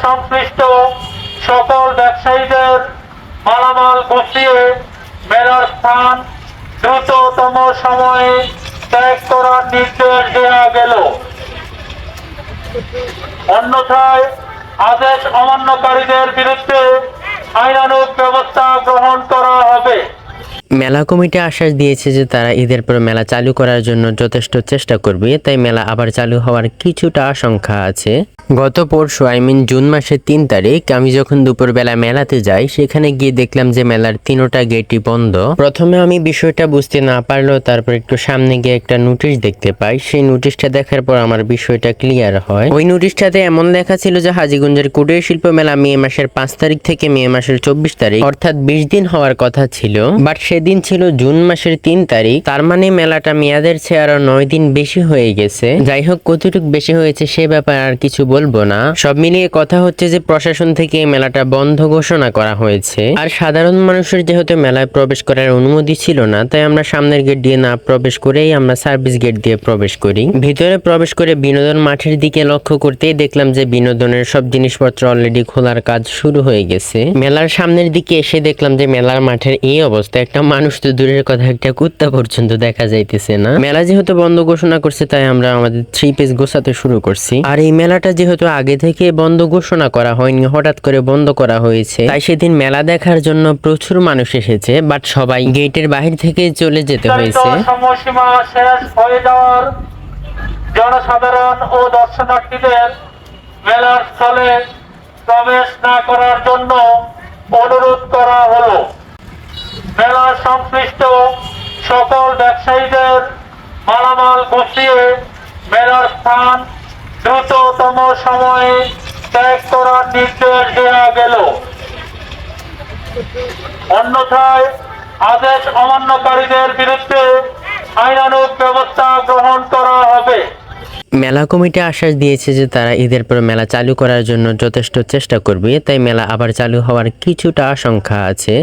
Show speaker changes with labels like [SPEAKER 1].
[SPEAKER 1] সংশ্লিষ্ট সকল ব্যবসায়ীদের মালামাল গুছিয়ে মেলার স্থান দ্রুততম সময়ে ত্যাগ করার নির্দেশ দেওয়া গেল। অন্যথায় আদেশ অমান্যকারীদের বিরুদ্ধে আইনানুগ ব্যবস্থা গ্রহণ করা হবে।
[SPEAKER 2] মেলা কমিটি আশ্বাস দিয়েছে যে তারা ঈদের পর মেলা চালু করার জন্য যথেষ্ট চেষ্টা করবে, তাই মেলা আবার চালু হওয়ার কিছুটা আশঙ্কা আছে। গত পরশু জুন মাসের 3 তারিখ আমি যখন দুপুরবেলা মেলাতে যাই, সেখানে গিয়ে দেখলাম যে মেলার 3টা গেটই বন্ধ। প্রথমে আমি বিষয়টা বুঝতে না পারলেও তারপর একটু সামনে গিয়ে একটা নোটিশ দেখতে পাই। সেই নোটিশটা দেখার পর আমার বিষয়টা ক্লিয়ার হয়। ওই নোটিশটাতে এমন লেখা ছিল যে হাজীগঞ্জের কুটির শিল্প মেলা মে মাসের 5 তারিখ থেকে মে মাসের 24 তারিখ অর্থাৎ 20 দিন হওয়ার কথা ছিল, বাট সেদিন ছিল জুন মাসের 3 তারিখ। তার মানে মেলাটা মেয়াদের চেয়ে আরো 9 দিন বেশি হয়ে গেছে। যাই হোক, কতটুকু বেশি হয়েছে সে ব্যাপারে আর কিছু বলবো না। সব মিলিয়ে কথা হচ্ছে যে প্রশাসন থেকে মেলাটা বন্ধ ঘোষণা করা হয়েছে। আর সাধারণ মানুষের যেহেতু মেলায় প্রবেশ করার অনুমতি ছিল না, তাই আমরা সামনের গেট দিয়ে না প্রবেশ করেই আমরা সার্ভিস গেট দিয়ে প্রবেশ করি। ভিতরে প্রবেশ করে বিনোদন মাঠের দিকে লক্ষ্য করতেই দেখলাম যে বিনোদনের সব জিনিসপত্র অলরেডি খোলার কাজ শুরু হয়ে গেছে। মেলার সামনের দিকে এসে দেখলাম যে মেলার মাঠের এই অবস্থা, একটা মানুষ তো দূরের কথা, একটা কুত্তা পর্যন্ত দেখা যাইতেছে না। মেলা যেহেতু বন্ধ ঘোষণা করছে, তাই আমরা আমাদের 3 পিস গোছাতে শুরু করছি। আর এই মেলাটা যেহেতু আগে থেকে বন্ধ ঘোষণা করা হয়নি, হঠাৎ করে বন্ধ করা হয়েছে, তাই সেদিন মেলা দেখার জন্য প্রচুর মানুষ এসেছে, বাট সবাই গেটের বাহির থেকে চলে যেতে হয়েছে।
[SPEAKER 1] সময়সীমা শেষ হয়ে যাওয়ার জনসাধারণ ও দর্শনার্থীদের মেলার স্থলে প্রবেশ না করার জন্য অনুরোধ করা হলো। মেলার সংশ্লিষ্ট সকল ব্যবসায়ীদের মালামাল গুছিয়ে মেলার স্থান দ্রুততম সময়ে ত্যাগ করার নির্দেশ দেওয়া গেল। অন্যথায় আদেশ অমান্যকারীদের বিরুদ্ধে আইনানুগ ব্যবস্থা গ্রহণ করা হবে।
[SPEAKER 2] মেলা কমিটি আশ্বাস দিয়েছে যে তারা ঈদের পর মেলা চালু করার জন্য যথেষ্ট চেষ্টা করবে, তাই মেলা আবার চালু হওয়ার কিছুটা আশঙ্কা আছে।